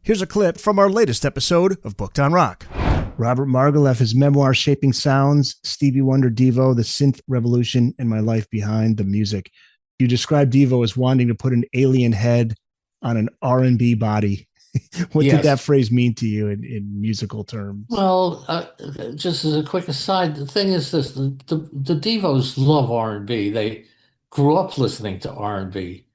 Here's a clip from our latest episode of Booked on Rock. Robert Margouleff, his memoir, Shaping Sounds, Stevie Wonder, DEVO, The Synth Revolution, and My Life Behind the Music. You described DEVO as wanting to put an alien head on an R&B body. What did that phrase mean to you in musical terms? Well, just as a quick aside, the thing is this, the Devos love R&B. They grew up listening to R&B.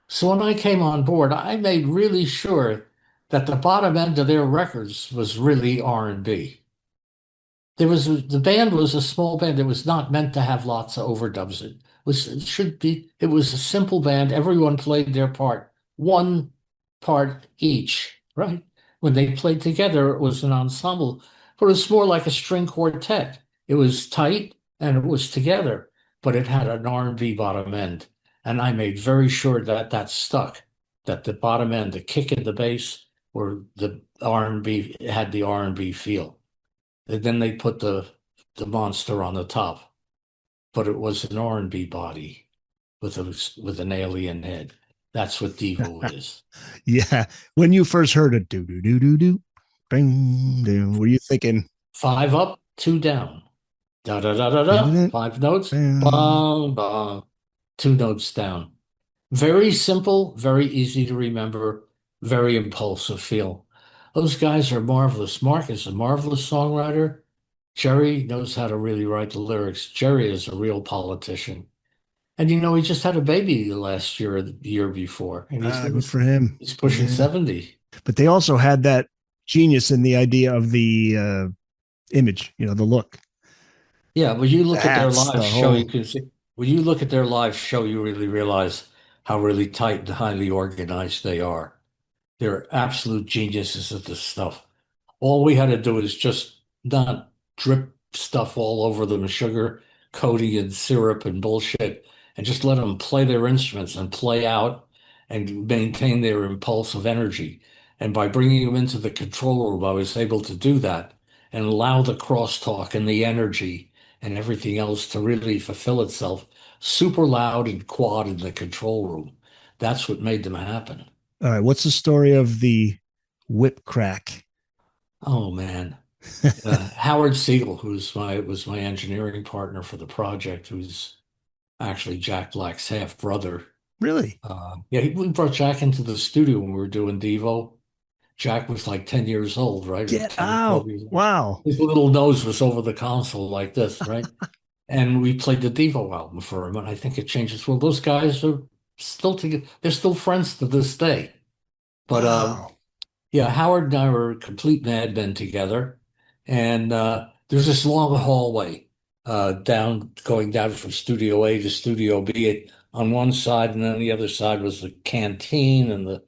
So when I came on board, I made really sure that the bottom end of their records was really R&B. The band was a small band. It was not meant to have lots of overdubs. It was a simple band. Everyone played their part, one part each, right? When they played together, it was an ensemble, but it was more like a string quartet. It was tight and it was together, but it had an R&B bottom end. And I made very sure that that stuck, that the bottom end, the kick in the bass, or the R&B had the R&B feel. And then they put the monster on the top, but it was an R&B body with an alien head. That's what DEVO is. Yeah. When you first heard it, do do do do do, bing, ding, were you thinking 5 up, 2 down, da da da da da, 5 notes, bong bong, 2 notes down. Very simple, very easy to remember, very impulsive feel. Those guys are marvelous. Mark is a marvelous songwriter. Jerry knows how to really write the lyrics. Jerry is a real politician. And he just had a baby last year or the year before. And good for him. He's pushing 70. But they also had that genius in the idea of the image, the look. Yeah, when you look at their live show, you can see when you look at their live show, you really realize how really tight and highly organized they are. They're absolute geniuses at this stuff. All we had to do is just not drip stuff all over them, sugar coating and syrup and bullshit, and just let them play their instruments and play out and maintain their impulsive energy. And by bringing them into the control room, I was able to do that and allow the crosstalk and the energy and everything else to really fulfill itself super loud and quad in the control room. That's what made them happen. All right. What's the story of the whip crack? Oh, man. Howard Siegel, was my engineering partner for the project, who's actually Jack Black's half brother. Really? Yeah, we brought Jack into the studio when we were doing DEVO. Jack was like 10 years old, right? Get out. Wow. His little nose was over the console like this, right? And we played the DEVO album for him, and I think it changes. Well, those guys are still together. They're still friends to this day. But wow. Yeah, Howard and I were complete madmen together. And there's this long hallway going down from Studio A to Studio B on one side, and then the other side was the canteen and the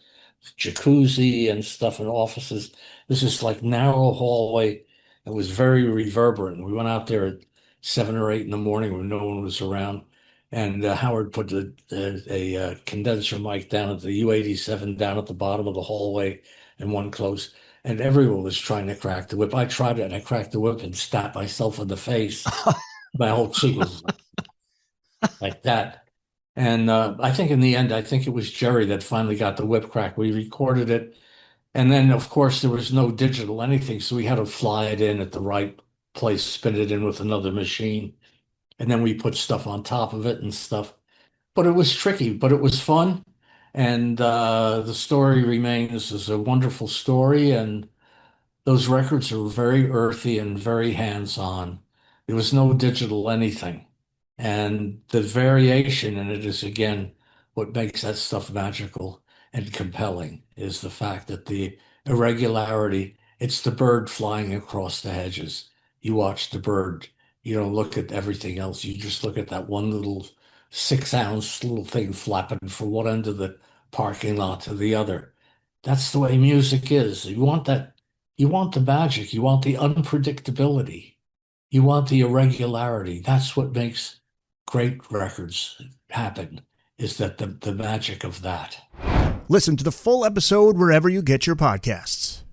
jacuzzi and stuff and offices. This is like narrow hallway. It was very reverberant. We went out there at 7 or 8 in the morning when no one was around, and Howard put a condenser mic down at the U-87 down at the bottom of the hallway, and one close. And everyone was trying to crack the whip. I tried it, and I cracked the whip and stabbed myself in the face. My whole cheek was like that. And I think in the end, I think it was Jerry that finally got the whip crack. We recorded it. And then, of course, there was no digital anything. So we had to fly it in at the right place, spin it in with another machine. And then we put stuff on top of it and stuff. But it was tricky, but it was fun. And the story remains as a wonderful story. And those records are very earthy and very hands-on. There was no digital anything. And the variation in it is, again, what makes that stuff magical and compelling is the fact that the irregularity, it's the bird flying across the hedges. You watch the bird, you don't look at everything else. You just look at that one little 6-ounce little thing flapping from one end of the parking lot to the other. That's the way music is. You want that. You want the magic. You want the unpredictability. You want the irregularity. That's what makes great records happen, is that the magic of that. Listen to the full episode wherever you get your podcasts.